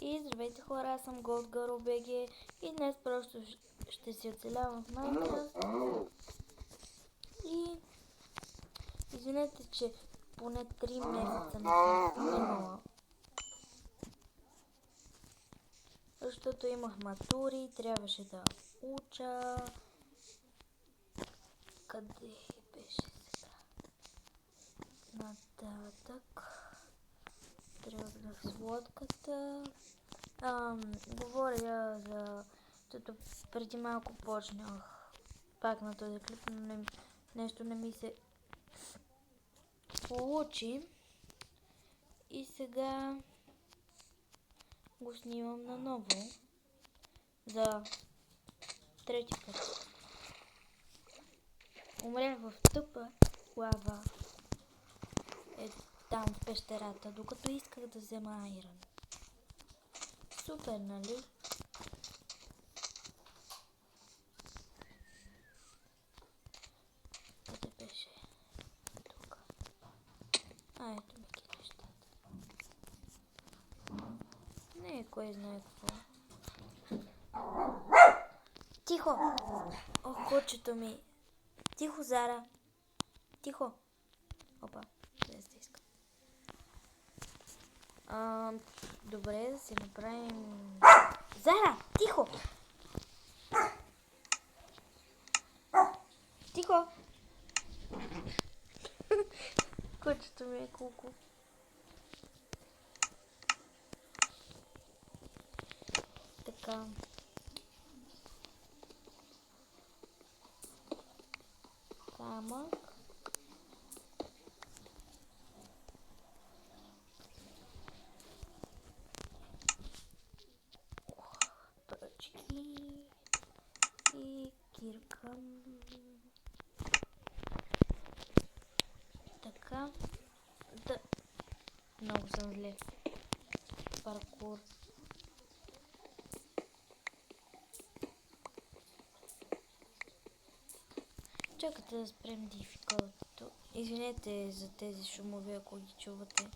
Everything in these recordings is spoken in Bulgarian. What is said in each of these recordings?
И здравейте хора, аз съм GoldGirl.bg и днес просто ще си оцелявам в Minecraft. И извинете, че поне 3 месеца не съм снимала. Защото имах матури, трябваше да уча. Къде беше сега? Нататък. Тръгнах с лодката. Говоря за... преди малко почнах пак на този клип, но нещо не ми се получи. И сега го снимам наново за трети път. Умрях в тъпа лава там в пещерата, докато исках да взема айрон. Супер, нали? Къде беше? Тук. Ето ми ги нещата. Не е кой знае какво. Тихо! Ох, кучето ми. Тихо, Зара. Тихо. Опа, не се иска. Добре, да си направим... Зара, тихо! Тихо! Кучето ми е куку. Така. Камък. Пръчки. И кирка. Така. Да. Много съм зле. Паркур. Чакайте да спрем difficulty. Извинете за тези шумови, ако ги чувате.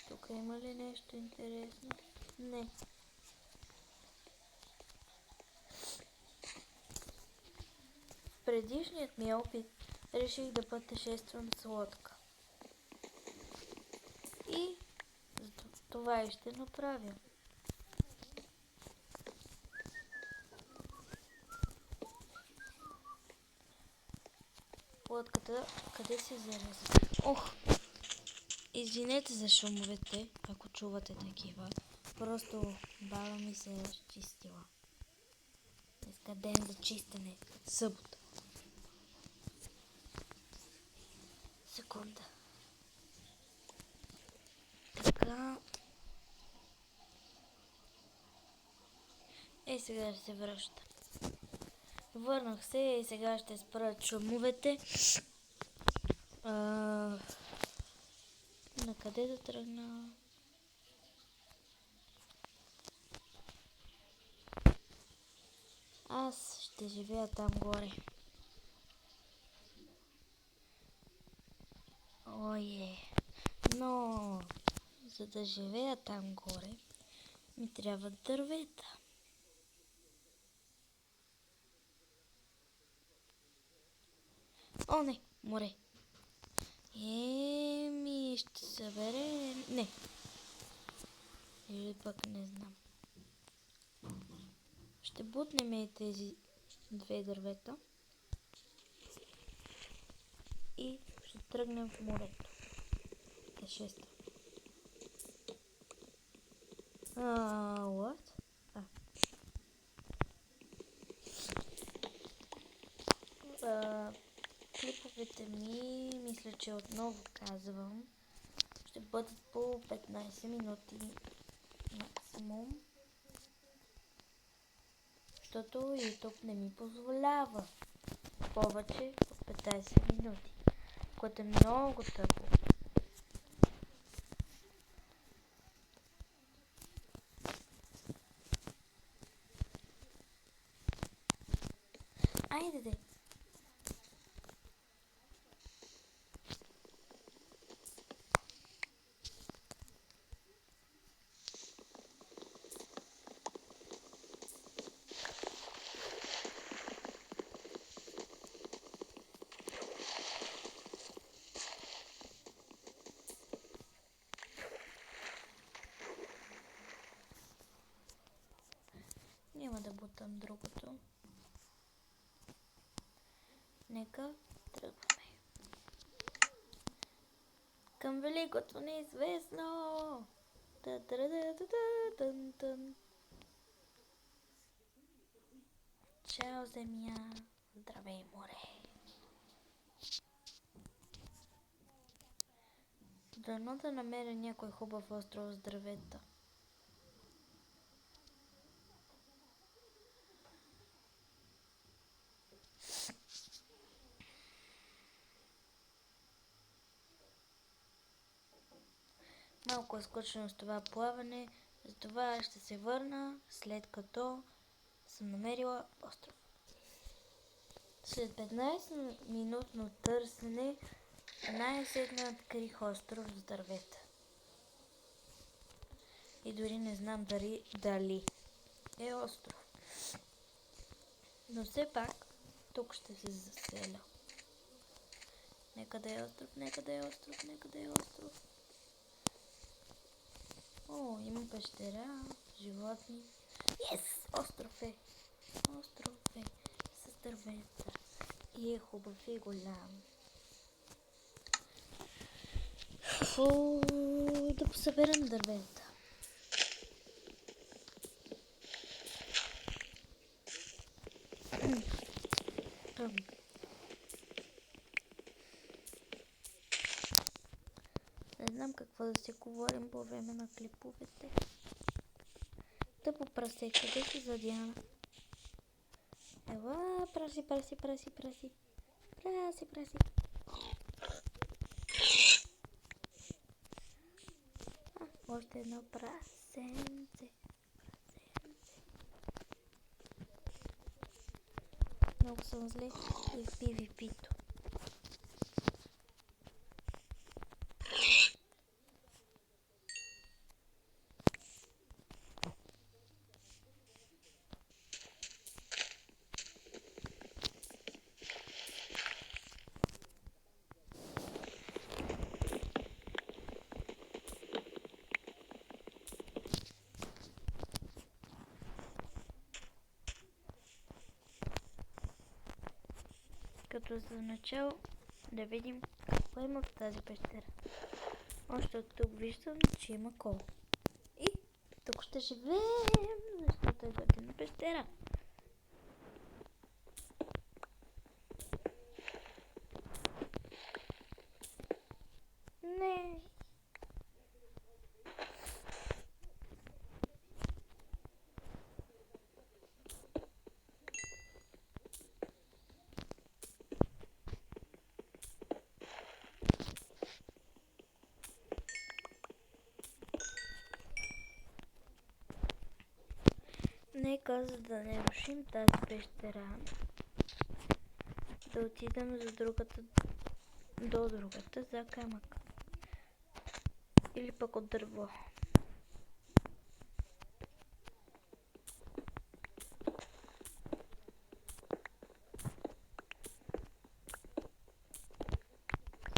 Тук има ли нещо интересно? Не. В предишният ми опит реших да пътешествам с лодка. И това и ще направя. Лодката къде се зареза? Ох! Извинете за шумовете, ако чувате такива. Просто баба ми се е разчистила. Днеска ден за чистене. Събота. Секунда. Така. Сега ще се връща. Върнах се и сега ще спрат шумовете. На къде да тръгна? Аз ще живея там горе. Ое! Но за да живея там горе, ми трябва дървета. О, не! Море! Ще събере... Не. Или пък не знам. Ще бутнем и тези 2 дървета. И ще тръгнем в морето. Е 6. What? Клиповете ми, мисля, че отново казвам, ще бъдат по 15 минути максимум, защото YouTube не ми позволява повече от 15 минути, което е много тъпо. Айде де. Няма да бутам другото. Нека тръгваме. Към великото неизвестно! Та-та-да-да-да-дън-дън. Чао, земя! Здравей, море! Дано да намеря някой хубав остров с дървета. Малко е скучно с това плаване, затова ще се върна след като съм намерила остров. След 15-минутно търсене най-сетне открих остров с дървета. И дори не знам дали е остров. Но все пак тук ще се заселя. Нека да е остров, нека да е остров, нека да е остров. О, има пещера, животни. Yes! Остров е! Остров е с дървета. И е хубав и голям. Фу, да посъберем дървета. Не знам какво да си говорим по време на клиповете. Тъпо прасе, къде си за Диана? Ела, праси. Още едно прасенце. Много съм зле и в PvP-то. Като за начало да видим какво има в тази пещера. Още от тук виждам, че има кол. И тук ще живеем, защото е готина пещера. Не. Нека, за да не рушим тази пещера, да отидем до другата за камък. Или пък от дърво.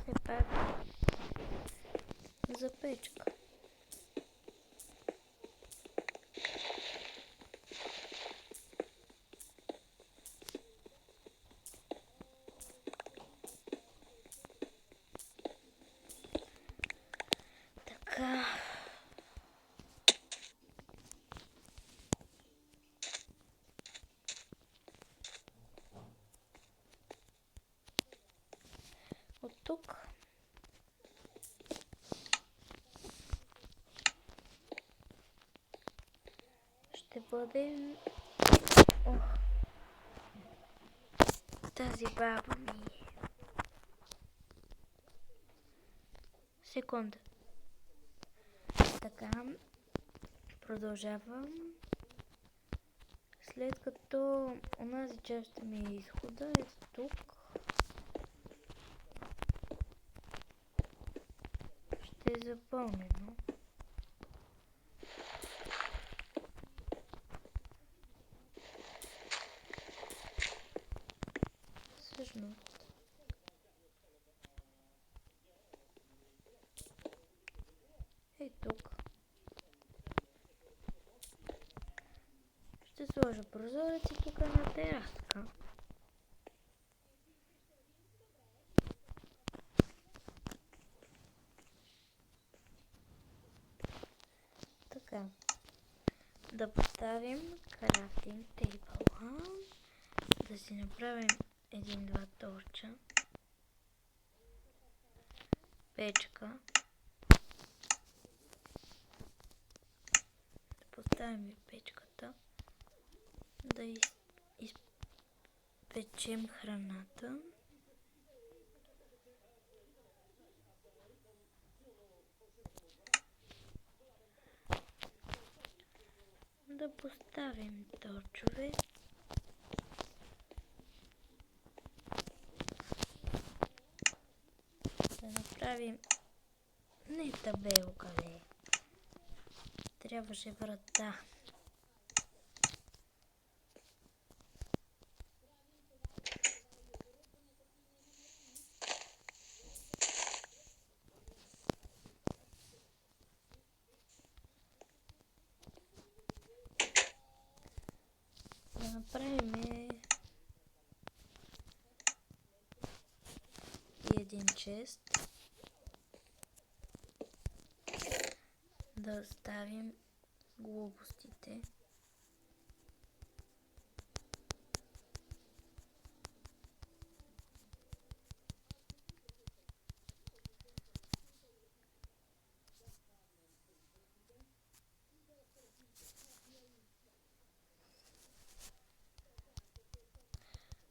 Все пак за печка. Така. От тук ще бъде тази баба ми. Секунда. Така, продължавам След като онази част ми е изхода, е тук. Ще е запълнено. Всъщност е тук. Ще сложа прозорец и тук на тераска. Така. Да поставим крафтинг тейбъла. Да си направим един-два торча. Печка. Да поставим и печката. Да изпечем храната. Да поставим торчове. Да направим... Не табело къде. Трябваше врата. Да направим и един чест. Да оставим глупостите.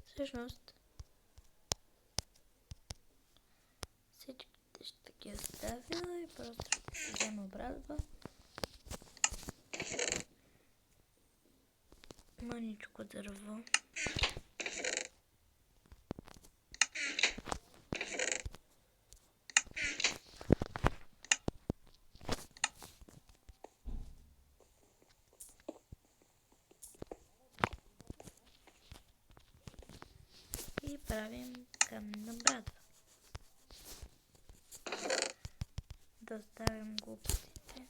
Всъщност всичките ще ги оставя и просто ще взема обратно. Маничко дърво. И правим каменна брадва. Да оставим глупостите.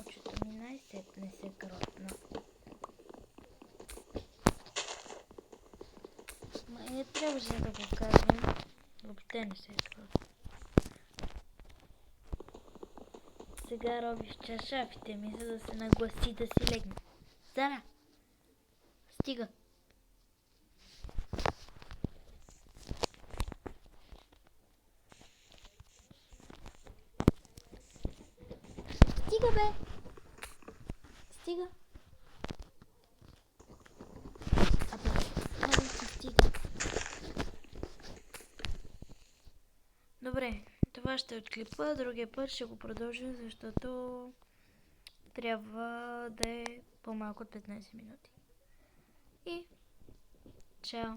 Очето ми най-сетне се кротна. Май не трябваше да го казвам. Въобще не се кротна. Сега робиш чашафите ми, за да се нагласи да си легне. Зара! Стига! Стига, бе! Стига! Абе, казвам ти стига. Добре, това ще отклипа, другия път ще го продължа, защото трябва да е по-малко от 15 минути. И чао!